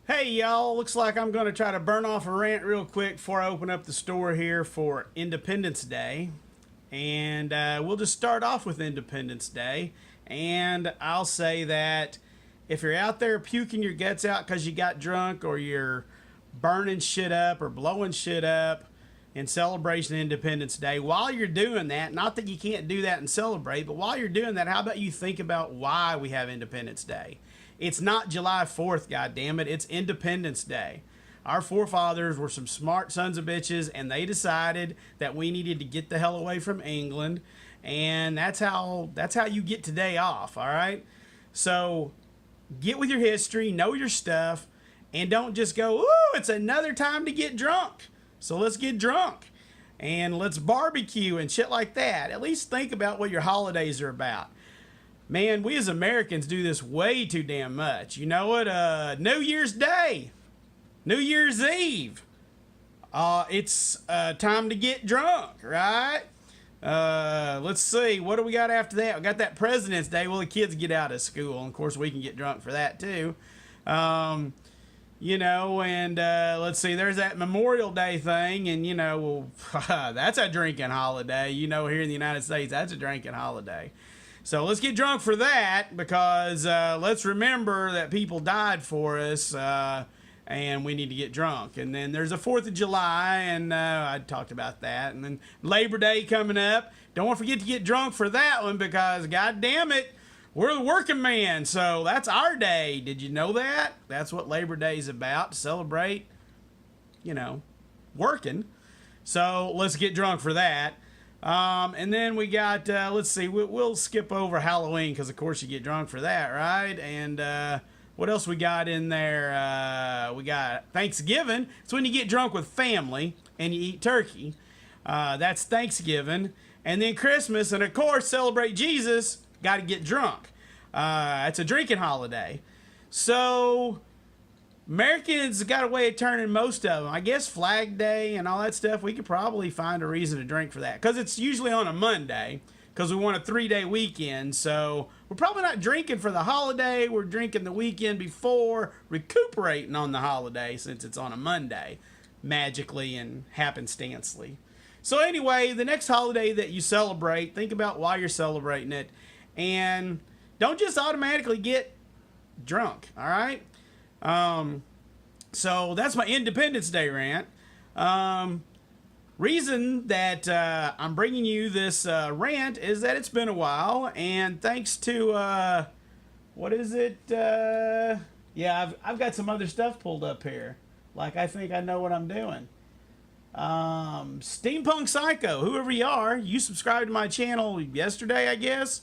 Hey y'all, looks like I'm going to try to burn off a rant real quick before I open up the store here for Independence Day. And we'll just start off with Independence Day. And I'll say that if you're out there puking your guts out because you got drunk, or you're burning shit up or blowing shit up in celebration of Independence Day, while you're doing that, not that you can't do that and celebrate, but while you're doing that, how about you think about why we have Independence Day? It's not July 4th, goddammit. It's Independence Day. Our forefathers were some smart sons of bitches, and they decided that we needed to get the hell away from England, and that's how you get today off, all right? So get with your history, know your stuff, and don't just go, ooh, it's another time to get drunk. So let's get drunk, and let's barbecue and shit like that. At least think about what your holidays are about. Man, we as Americans do this way too damn much. You know what? New Year's Day, New Year's Eve. It's time to get drunk, right? Let's see. What do we got after that? We got that President's Day. Well, the kids get out of school, and of course we can get drunk for that too. Let's see. There's that Memorial Day thing, and that's a drinking holiday. Here in the United States, that's a drinking holiday. So let's get drunk for that, because let's remember that people died for us, and we need to get drunk. And then there's the 4th of July, and I talked about that. And then Labor Day coming up. Don't want to forget to get drunk for that one, because, God damn it, we're the working man, so that's our day. Did you know that? That's what Labor Day is about, to celebrate, working. So let's get drunk for that. And then we got, let's see, we'll skip over Halloween, because of course you get drunk for that, right? And what else we got in there? We got Thanksgiving. It's when you get drunk with family and you eat turkey. That's Thanksgiving. And then Christmas, and of course celebrate Jesus, got to get drunk. It's a drinking holiday. So Americans got a way of turning most of them. I guess Flag Day and all that stuff, we could probably find a reason to drink for that, because it's usually on a Monday, because we want a 3-day weekend. So we're probably not drinking for the holiday. We're drinking the weekend before, recuperating on the holiday, since it's on a Monday, magically and happenstancely. So anyway, the next holiday that you celebrate, think about why you're celebrating it, and don't just automatically get drunk, all right? So that's my Independence Day rant. Reason that I'm bringing you this rant is that it's been a while, and thanks to what is it? Yeah, I've got some other stuff pulled up here. Like, I think I know what I'm doing. Steampunk Psycho, whoever you are, you subscribed to my channel yesterday, I guess,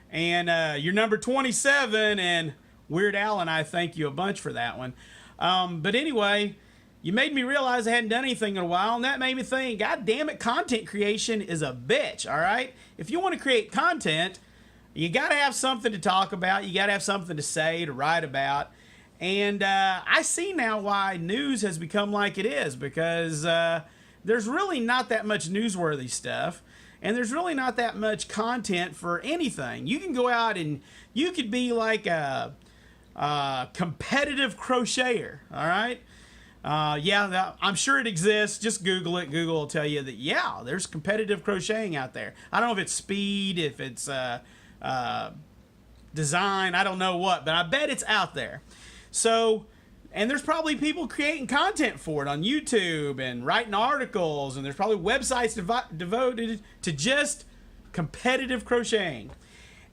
and you're number 27, and Weird Al and I thank you a bunch for that one. But anyway, you made me realize I hadn't done anything in a while, and that made me think, God damn it, content creation is a bitch, all right? If you want to create content, you got to have something to talk about. You got to have something to say, to write about. And I see now why news has become like it is, because there's really not that much newsworthy stuff. And there's really not that much content for anything. You can go out and you could be like a competitive crocheter, all right? I'm sure it exists. Just Google it. Google will tell you that, yeah, there's competitive crocheting out there. I don't know if it's speed, if it's design, I don't know what, but I bet it's out there. So, and there's probably people creating content for it on YouTube and writing articles, and there's probably websites devoted to just competitive crocheting.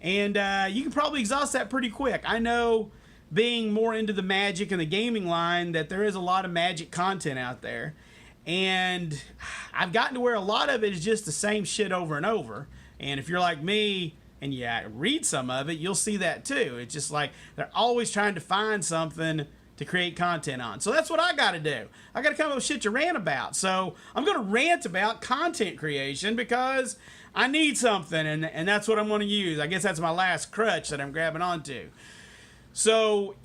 And you can probably exhaust that pretty quick. I know, being more into the magic and the gaming line, that there is a lot of magic content out there. And I've gotten to where a lot of it is just the same shit over and over. And if you're like me and you read some of it, you'll see that too. It's just like they're always trying to find something to create content on. So that's what I got to do. I got to come up with shit to rant about. So I'm going to rant about content creation, because I need something, and that's what I'm going to use. I guess that's my last crutch that I'm grabbing onto. So,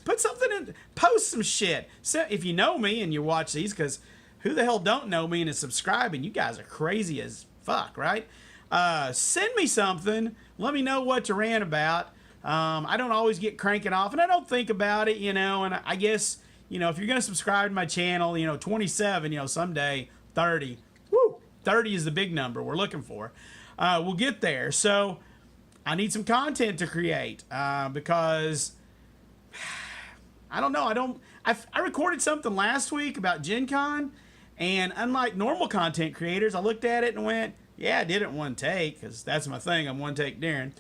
put something in, post some shit. So if you know me and you watch these, because who the hell don't know me and is subscribing? You guys are crazy as fuck, right? Send me something. Let me know what to rant about. I don't always get cranking off, and I don't think about it, and I guess, if you're going to subscribe to my channel, 27, someday 30. Woo! 30 is the big number we're looking for. We'll get there. So I need some content to create because I don't know. I recorded something last week about Gen Con, and unlike normal content creators, I looked at it and went, yeah, I did it in one take, because that's my thing. I'm one take Darren.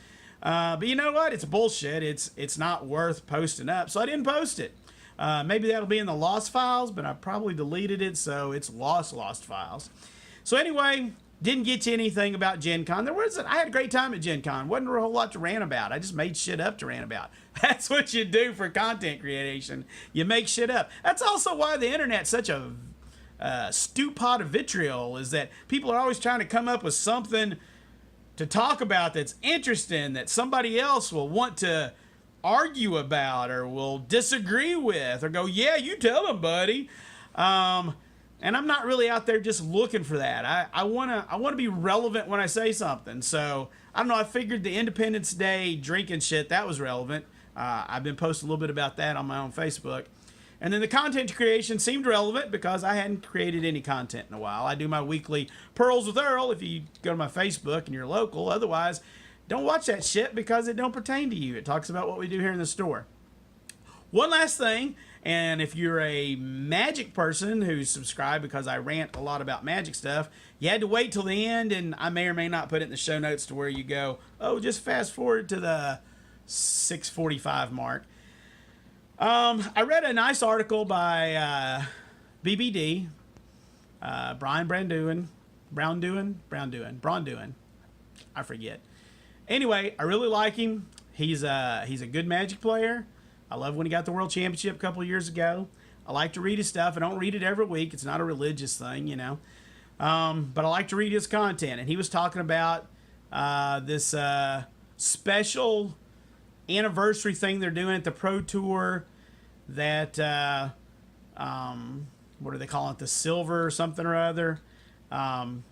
But you know what? It's bullshit. It's not worth posting up, so I didn't post it. Maybe that'll be in the lost files, but I probably deleted it, so it's lost files. So anyway, didn't get to anything about Gen Con. I had a great time at Gen Con. Wasn't a whole lot to rant about. I just made shit up to rant about. That's what you do for content creation. You make shit up. That's also why the internet's such a stew pot of vitriol, is that people are always trying to come up with something to talk about that's interesting, that somebody else will want to argue about or will disagree with, or go, yeah, you tell them, buddy. And I'm not really out there just looking for that. I wanna be relevant when I say something. So I don't know. I figured the Independence Day drinking shit, that was relevant. I've been posting a little bit about that on my own Facebook. And then the content creation seemed relevant because I hadn't created any content in a while. I do my weekly Pearls with Earl if you go to my Facebook and you're local. Otherwise, don't watch that shit because it don't pertain to you. It talks about what we do here in the store. One last thing, and if you're a Magic person who's subscribed, because I rant a lot about Magic stuff, you had to wait till the end, and I may or may not put it in the show notes to where you go, oh, just fast forward to the 6:45 mark. I read a nice article by BBD, Brian Braunduin. I forget. Anyway, I really like him. He's a good Magic player. I love when he got the World Championship a couple of years ago. I like to read his stuff. I don't read it every week. It's not a religious thing, but I like to read his content. And he was talking about this special anniversary thing they're doing at the Pro Tour, that what do they call it, the silver or something or other,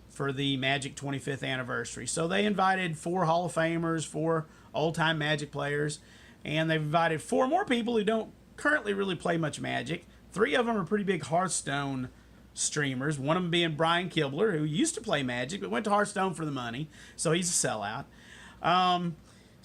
for the Magic 25th anniversary. So they invited 4 Hall of Famers, 4 old-time Magic players, and they've invited 4 more people who don't currently really play much Magic. 3 of them are pretty big Hearthstone streamers, one of them being Brian Kibler, who used to play Magic but went to Hearthstone for the money, so he's a sellout.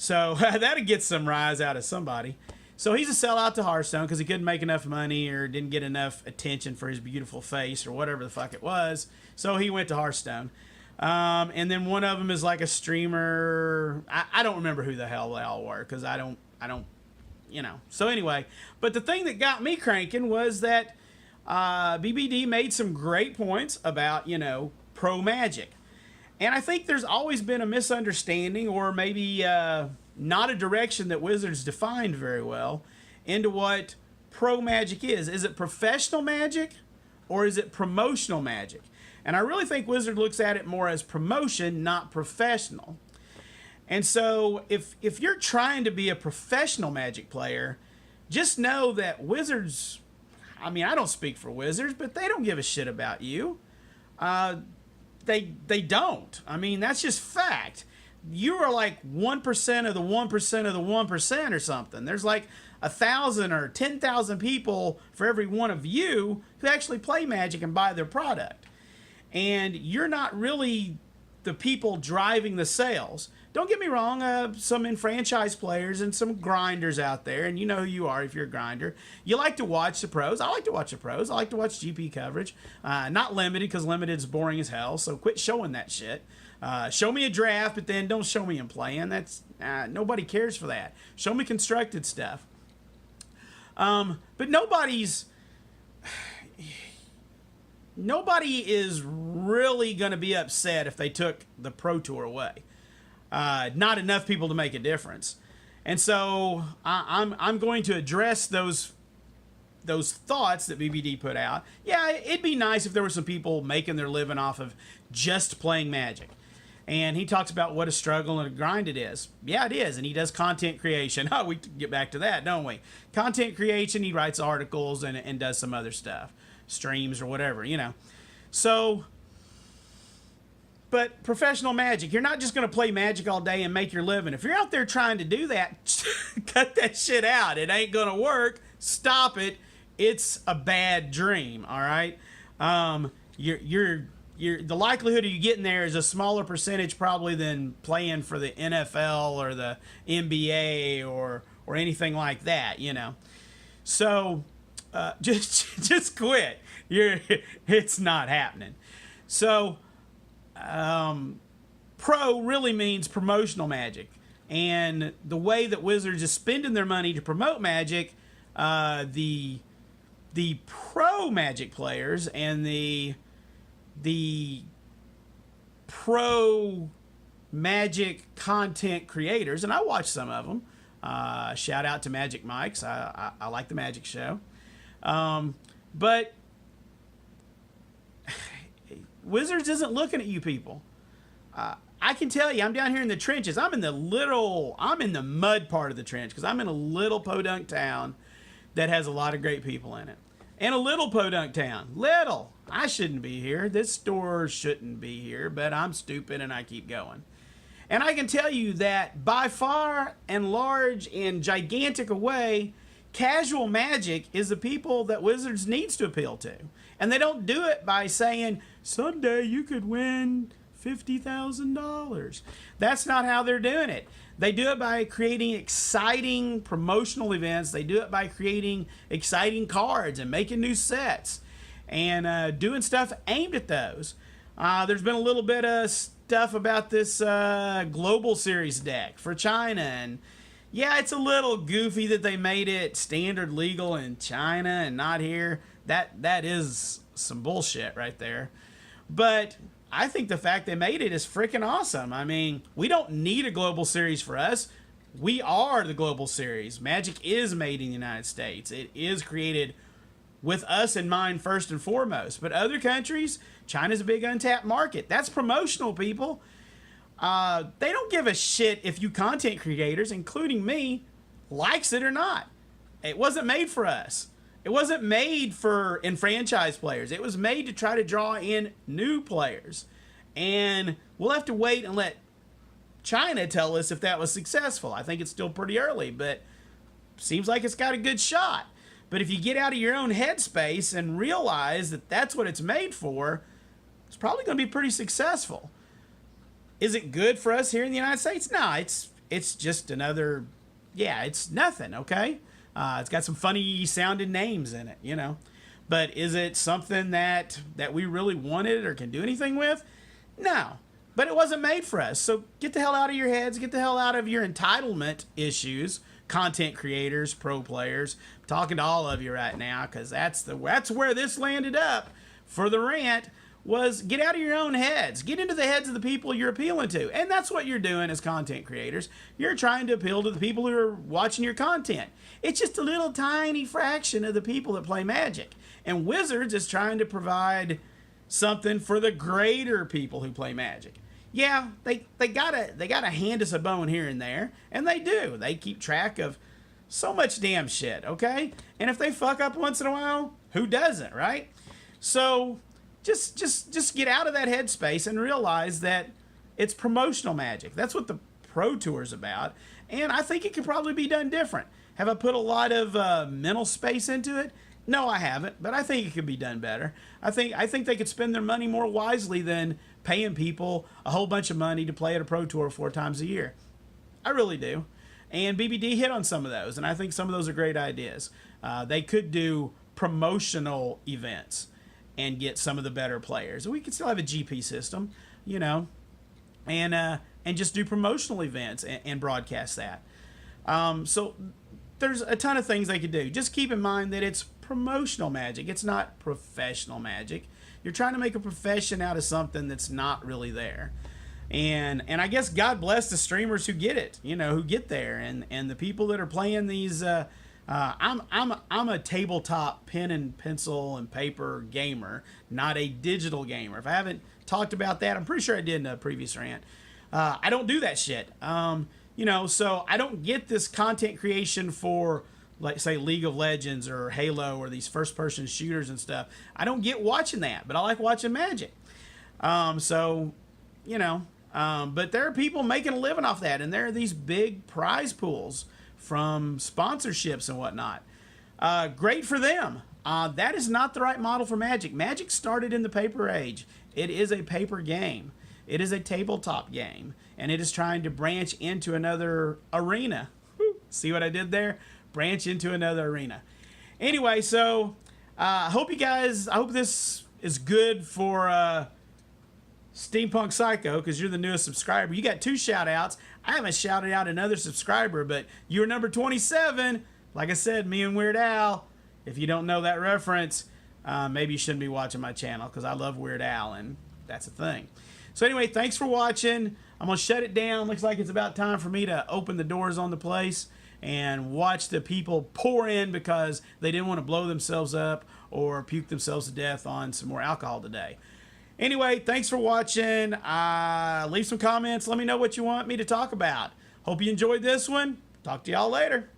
So that'd get some rise out of somebody. So he's a sellout to Hearthstone because he couldn't make enough money or didn't get enough attention for his beautiful face or whatever the fuck it was. So he went to Hearthstone. And then one of them is like a streamer. I don't remember who the hell they all were because I don't, So anyway, but the thing that got me cranking was that BBD made some great points about, pro Magic. And I think there's always been a misunderstanding, or maybe not a direction that Wizards defined very well, into what pro Magic is. Is it professional Magic, or is it promotional Magic? And I really think Wizard looks at it more as promotion, not professional. And so if you're trying to be a professional Magic player, just know that Wizards, I don't speak for Wizards, but they don't give a shit about you. They don't. That's just fact. You are like 1% of the 1% of the 1% or something. There's like 1,000 or 10,000 people for every one of you who actually play Magic and buy their product. And you're not really the people driving the sales. Don't get me wrong, some enfranchised players and some grinders out there, and you know who you are if you're a grinder. You like to watch the pros. I like to watch the pros. I like to watch GP coverage. Not limited, because limited is boring as hell, so quit showing that shit. Show me a draft, but then don't show me him playing. That's nobody cares for that. Show me constructed stuff. But nobody is really going to be upset if they took the Pro Tour away. Not enough people to make a difference. And so I'm going to address those thoughts that BBD put out. Yeah, it'd be nice if there were some people making their living off of just playing Magic. And he talks about what a struggle and a grind it is. Yeah, it is. And he does content creation. Oh, we can get back to that, don't we? Content creation, he writes articles and does some other stuff. Streams or whatever, So But professional Magic, you're not just going to play Magic all day and make your living. If you're out there trying to do that, cut that shit out. It ain't going to work. Stop it. It's a bad dream, all right? The likelihood of you getting there is a smaller percentage probably than playing for the NFL or the NBA or anything like that, you know. So just quit. It's not happening. So pro really means promotional Magic, and the way that Wizards is spending their money to promote Magic, the pro Magic players and the pro Magic content creators, and I watch some of them. Shout out to Magic Mike's. I like the Magic Show. But Wizards isn't looking at you people. I can tell you, I'm down here in the trenches. I'm in the mud part of the trench because I'm in a little podunk town that has a lot of great people in it. And a little podunk town. Little. I shouldn't be here. This store shouldn't be here, but I'm stupid and I keep going. And I can tell you that by far and large and gigantic a way, casual Magic is the people that Wizards needs to appeal to. And they don't do it by saying, someday you could win $50,000. That's not how they're doing it. They do it by creating exciting promotional events. They do it by creating exciting cards and making new sets and doing stuff aimed at those. There's been a little bit of stuff about this Global Series deck for China, and yeah, it's a little goofy that they made it standard legal in China and not here. That is some bullshit right there. But I think the fact they made it is freaking awesome. I mean, we don't need a Global Series for us. We are the Global Series. Magic is made in the United States. It is created with us in mind first and foremost. But other countries, China's a big untapped market. That's promotional, people. They don't give a shit if you content creators, including me, likes it or not. It wasn't made for us. It wasn't made for enfranchised players. It was made to try to draw in new players. And we'll have to wait and let China tell us if that was successful. I think it's still pretty early, but seems like it's got a good shot. But if you get out of your own headspace and realize that that's what it's made for, it's probably going to be pretty successful. Is it good for us here in the United States? No, it's just another, it's nothing, okay? It's got some funny sounding names in it, you know. But is it something that we really wanted or can do anything with? No. But it wasn't made for us. So get the hell out of your heads. Get the hell out of your entitlement issues. Content creators, pro players. I'm talking to all of you right now because that's where this landed up for the rant. Was get out of your own heads. Get into the heads of the people you're appealing to. And that's what you're doing as content creators. You're trying to appeal to the people who are watching your content. It's just a little tiny fraction of the people that play Magic. And Wizards is trying to provide something for the greater people who play Magic. Yeah, they gotta hand us a bone here and there. And they do. They keep track of so much damn shit, okay? And if they fuck up once in a while, who doesn't, right? So just get out of that headspace and realize that it's promotional Magic. That's what the Pro Tour's about. And I think it could probably be done different. Have I put a lot of mental space into it? No, I haven't, but I think it could be done better. I think they could spend their money more wisely than paying people a whole bunch of money to play at a Pro Tour 4 times a year. I really do. And BBD hit on some of those, and I think some of those are great ideas. They could do promotional events and get some of the better players. We could still have a GP system, you know, and just do promotional events and broadcast that. So there's a ton of things they could do. Just keep in mind that it's promotional Magic. It's not professional Magic. You're trying to make a profession out of something that's not really there. And I guess God bless the streamers who get it, you know, who get there, and the people that are playing these. I'm a tabletop pen and pencil and paper gamer, not a digital gamer. If I haven't talked about that, I'm pretty sure I did in a previous rant. I don't do that shit. You know, so I don't get this content creation for, like, say, League of Legends or Halo or these first-person shooters and stuff. I don't get watching that, but I like watching Magic. So, you know, but there are people making a living off that, and there are these big prize pools from sponsorships and whatnot. Great for them. That is not the right model for Magic. Magic started in the paper age. It is a paper game. It is a tabletop game, and it is trying to branch into another arena. See what I did there? Branch into another arena. Anyway, so I hope this is good for Steampunk Psycho, because you're the newest subscriber. You got 2 shout outs. I haven't shouted out another subscriber, but you're number 27. Like I said, me and Weird Al. If you don't know that reference, maybe you shouldn't be watching my channel, because I love Weird Al, and that's a thing. So anyway, thanks for watching. I'm going to shut it down. Looks like it's about time for me to open the doors on the place and watch the people pour in because they didn't want to blow themselves up or puke themselves to death on some more alcohol today. Anyway, thanks for watching. Leave some comments. Let me know what you want me to talk about. Hope you enjoyed this one. Talk to y'all later.